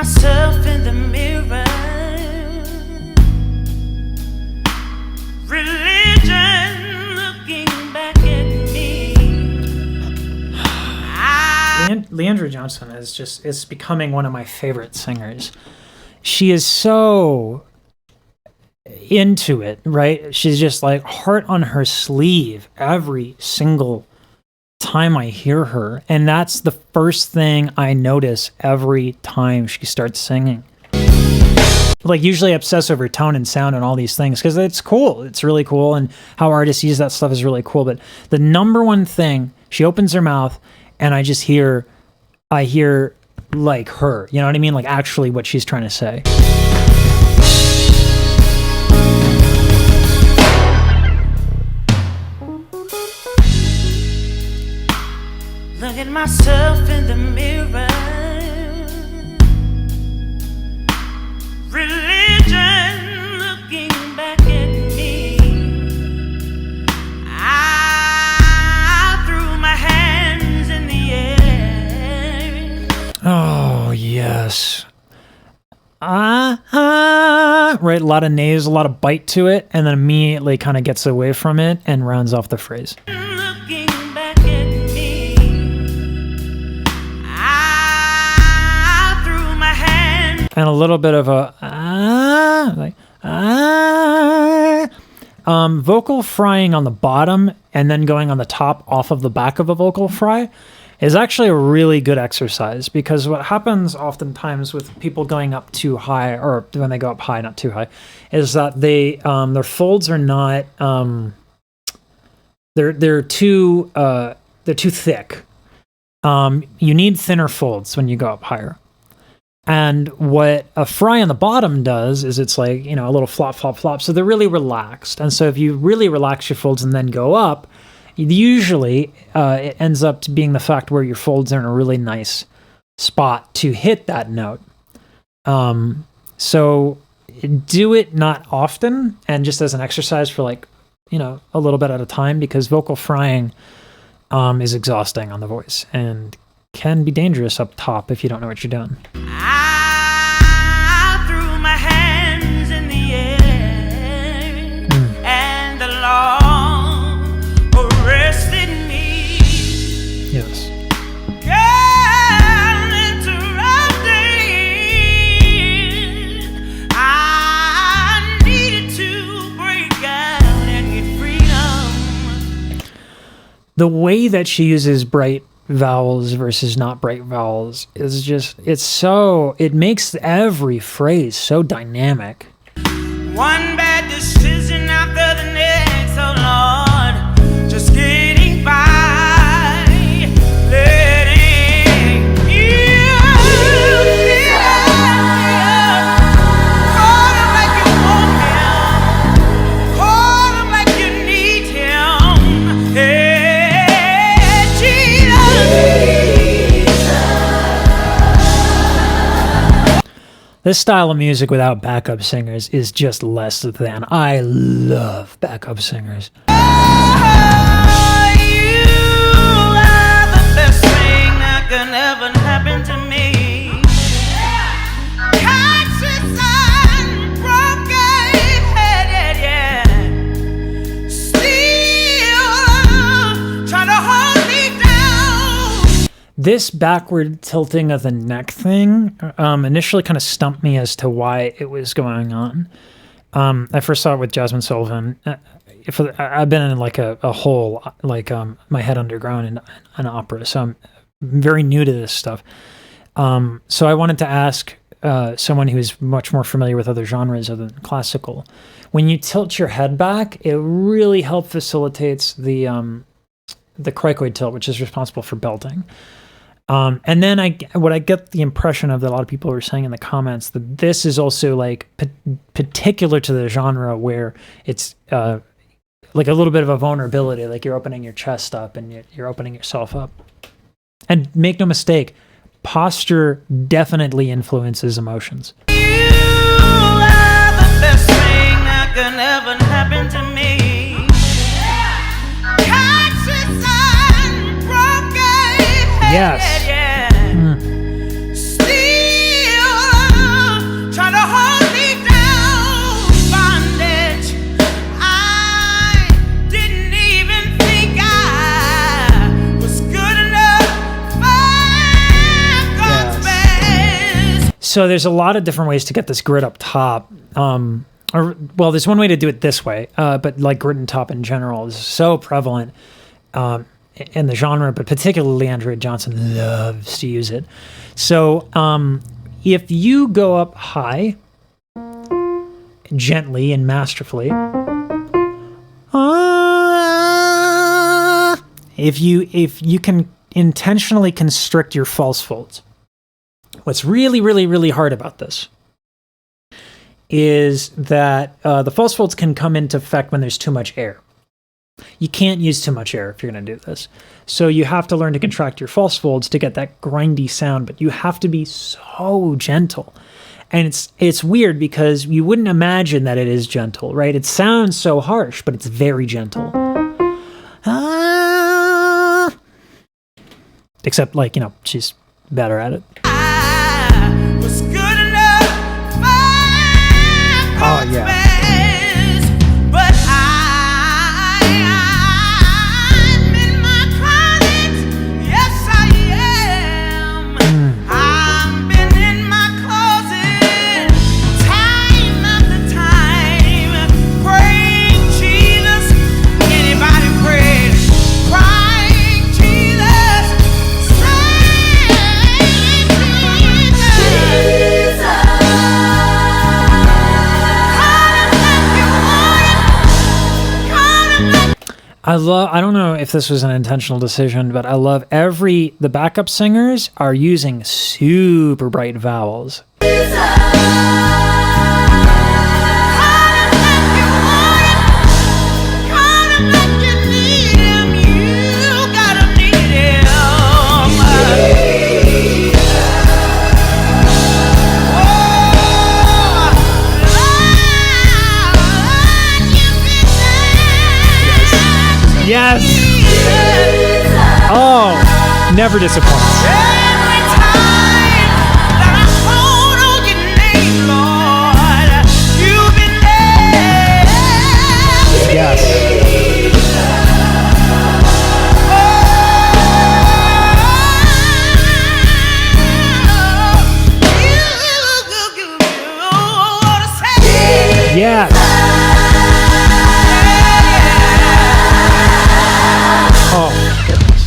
myself in the mirror. Religion looking back at me. Leandria Johnson is becoming one of my favorite singers. She is so into it, right? She's just like heart on her sleeve every single time I hear her. And that's the first thing I notice every time she starts singing. Like, usually I obsess over tone and sound and all these things because it's cool. It's really cool. And how artists use that stuff is really cool. But the number one thing, she opens her mouth and I hear like her, you know what I mean? Like actually what she's trying to say. Look at myself in the mirror. Religion looking back at me. I threw my hands in the air. Oh, yes. Right, a lot of nays, a lot of bite to it, and then immediately kind of gets away from it and rounds off the phrase. Looking back at me. I threw my hands. And a little bit of a vocal frying on the bottom and then going on the top off of the back of a vocal fry is actually a really good exercise, because what happens oftentimes with people going up too high, or when they go up high, not too high, is that they their folds are not they're too thick. You need thinner folds when you go up higher. And what a fry on the bottom does is it's like, a little flop, flop, flop. So they're really relaxed. And so if you really relax your folds and then go up, usually it ends up to being the fact where your folds are in a really nice spot to hit that note. So do it not often and just as an exercise for a little bit at a time, because vocal frying is exhausting on the voice and can be dangerous up top if you don't know what you're doing. I threw my hands in the air, and the law arrested me. Yes. Girl, interrupted. I needed to break out and get freedom. The way that she uses bright vowels versus not bright vowels is just, it makes every phrase so dynamic. One bad decision after the next, oh Lord, just getting by, letting you call him like you want him, call him like you need him, hey, Jesus. This style of music without backup singers is just less than. I love backup singers. Oh, you are the best thing that can ever happen to me. Conscious and broken headed, yeah. Still trying to hold me down. This backward tilting of the neck thing initially kind of stumped me as to why it was going on. I first saw it with Jasmine Sullivan. I've been in like a hole, like my head underground in an opera, so I'm very new to this stuff. So I wanted to ask someone who's much more familiar with other genres other than classical. When you tilt your head back, it really facilitates the cricoid tilt, which is responsible for belting. And then I get the impression of that a lot of people were saying in the comments that this is also like particular to the genre where it's like a little bit of a vulnerability, like you're opening your chest up and you're opening yourself up. And make no mistake, posture definitely influences emotions. You are the best thing that can ever happen to me. Conscious and broken. Yes. Still So there's a lot of different ways to get this grit up top. Well, there's one way to do it this way, but like grit and top in general is so prevalent in the genre, but particularly Leandria Johnson loves to use it. So if you go up high, gently and masterfully, if you can intentionally constrict your false folds. What's really, really, really hard about this is that the false folds can come into effect when there's too much air. You can't use too much air if you're going to do this. So you have to learn to contract your false folds to get that grindy sound, but you have to be so gentle. And it's weird because you wouldn't imagine that it is gentle, right? It sounds so harsh, but it's very gentle. Except, like, you know, she's better at it. Oh, yeah. But I'm in my closet. Yes, I am. I've been in my closet time after time, praying Jesus. Anybody pray? Crying Jesus. Saying Jesus. I don't know if this was an intentional decision, but I love the backup singers are using super bright vowels. Yes! Oh, never disappoints. Every time that I call on your name, Lord, you've been there. Yes. Yes. Oh, my goodness.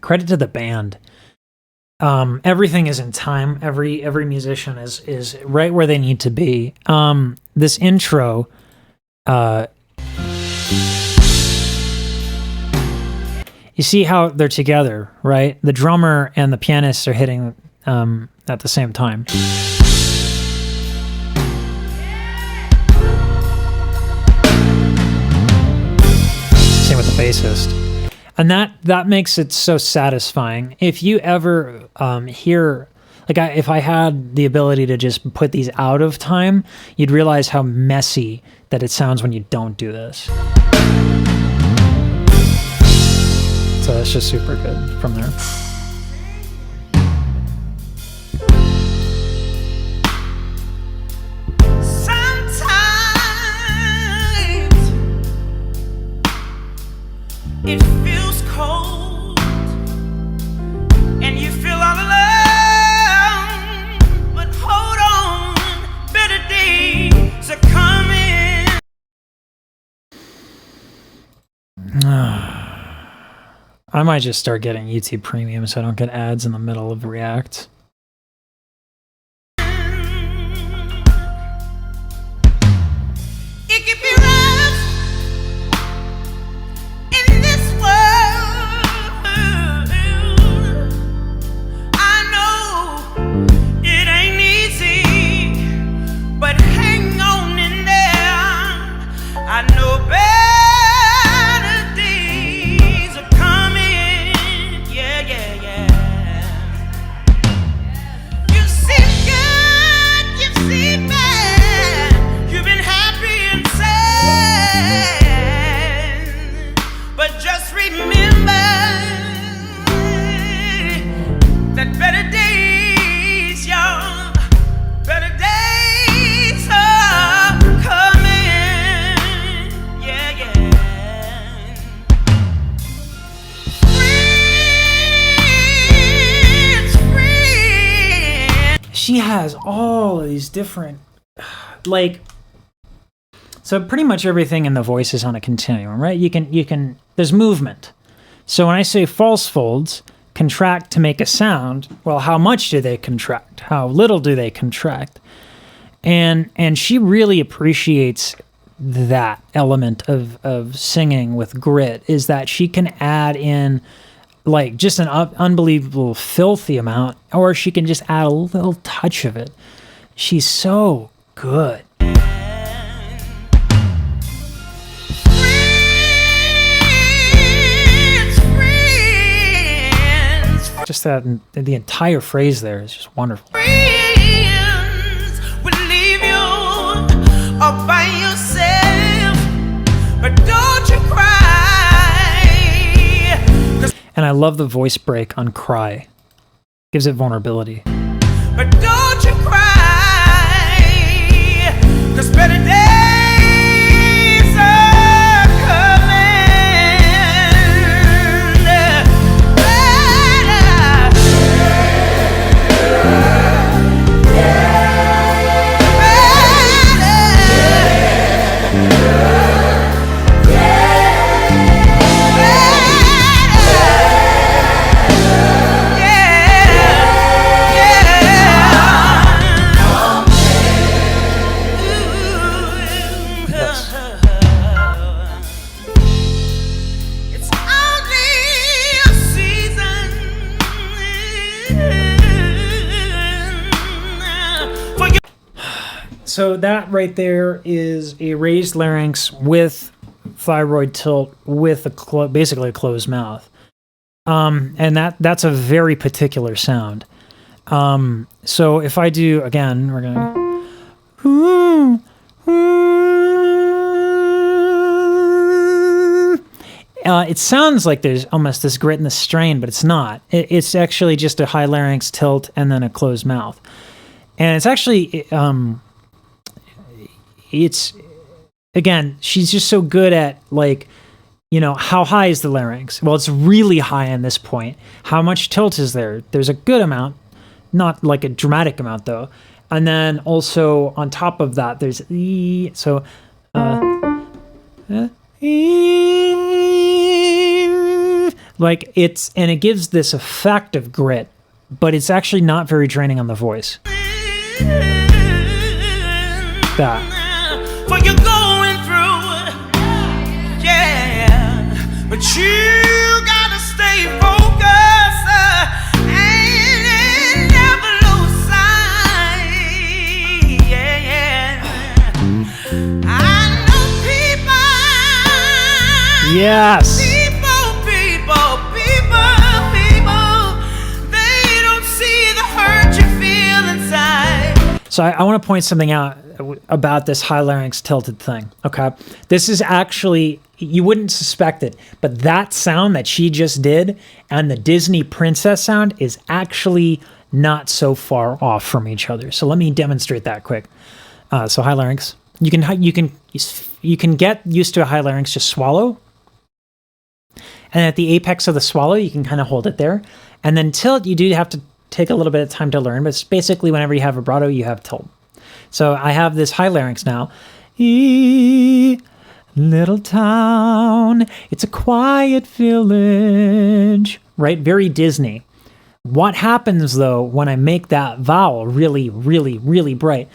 Credit to the band. Everything is in time. Every musician is right where they need to be. This intro, you see how they're together, right? The drummer and the pianist are hitting at the same time. Same with the bassist. And that makes it so satisfying. If you ever hear, like if I had the ability to just put these out of time, you'd realize how messy that it sounds when you don't do this. So that's just super good from there. Sometimes it feels cold and you feel all alone, but hold on, better days are coming. I might just start getting YouTube Premium so I don't get ads in the middle of React. It could be rough in this world. I know it ain't easy, but hang on in there. I know better days are coming. Yeah, yeah, yeah. You've seen good, you've seen bad. You've been happy and sad. has all of these different, like, so pretty much everything in the voice is on a continuum, right? You can, there's movement. So when I say false folds contract to make a sound, well, how much do they contract? How little do they contract? And she really appreciates that element of singing with grit, is that she can add in like just an unbelievable filthy amount, or she can just add a little touch of it. She's so good. Just that, the entire phrase there is just wonderful. Friends will leave you all by yourself, but don't you cry. And I love the voice break on cry. Gives it vulnerability. But don't you cry, 'cause better days are coming. It's only a season for you. So that right there is a raised larynx with thyroid tilt with a basically a closed mouth. And that's a very particular sound. So if I do, again, we're going to... it sounds like there's almost this grit in the strain, but it's not. It's actually just a high larynx tilt and then a closed mouth. And it's actually... it's... Again, she's just so good at, like, you know, how high is the larynx? Well, it's really high on this point. How much tilt is there? There's a good amount, not like a dramatic amount, though. And then also on top of that, there's E. So, like it's, and it gives this effect of grit, but it's actually not very draining on the voice. That. What you're going through, yeah, but you gotta stay focused and never lose sight, yeah. I know people, Yes. people, they don't see the hurt you feel inside. So I want to point something out about this high larynx tilted thing, okay? This is actually, you wouldn't suspect it, but that sound that she just did and the Disney princess sound is actually not so far off from each other. So let me demonstrate that quick. So high larynx, you can get used to a high larynx, just swallow. And at the apex of the swallow, you can kind of hold it there. And then tilt, you do have to take a little bit of time to learn, but it's basically whenever you have vibrato, you have tilt. So I have this high larynx now. E, little town, it's a quiet village, right? Very Disney. What happens though when I make that vowel really, really, really bright?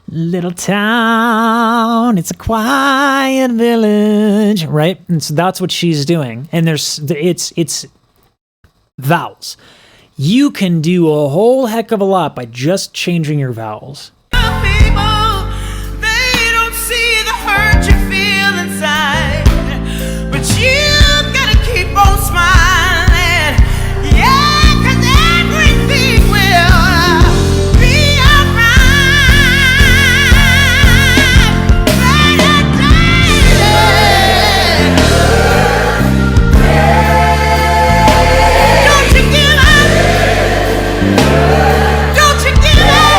Little town, it's a quiet village, right? And so that's what she's doing. And it's vowels. You can do a whole heck of a lot by just changing your vowels. People, they don't see the hurt you feel inside, but you gotta keep on smiling, yeah, 'cause everything will be alright. Better days. Don't you give up. Don't you give up.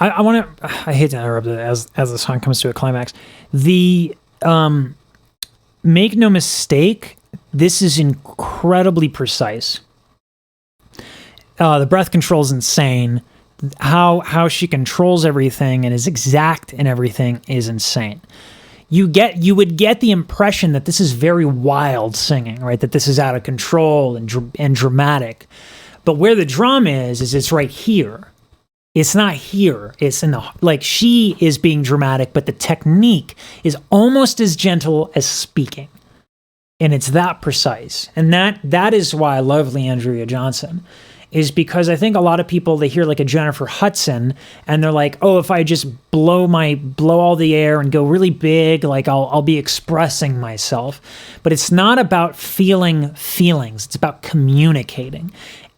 I want to. I hate to interrupt it as the song comes to a climax. The make no mistake, this is incredibly precise. The breath control is insane. How she controls everything and is exact in everything is insane. You would get the impression that this is very wild singing, right? That this is out of control and dramatic. But where the drum is it's right here. It's not here. It's in the, like, she is being dramatic, but the technique is almost as gentle as speaking. And it's that precise. And that is why I love Leandria Johnson, is because I think a lot of people, they hear like a Jennifer Hudson and they're like, oh, if I just blow all the air and go really big, like I'll be expressing myself. But it's not about feeling feelings. It's about communicating.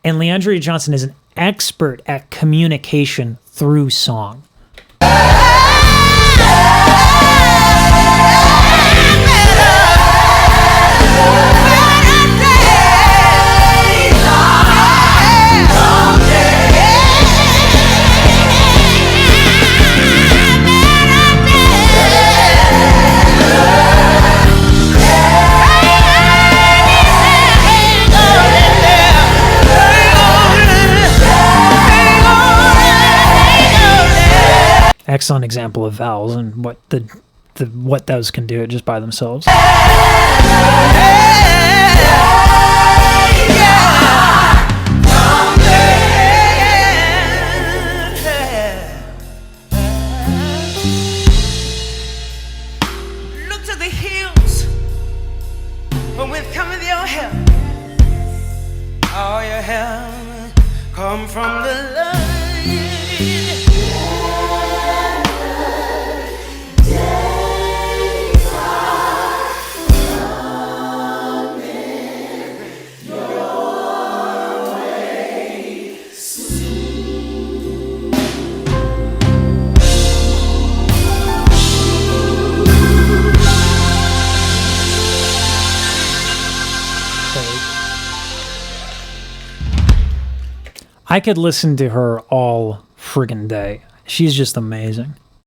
And Leandria Johnson is an expert at communication through song. Excellent example of vowels and what what those can do just by themselves. Look to the hills, from whence cometh your help. All your help come from the Lord. I could listen to her all friggin' day. She's just amazing.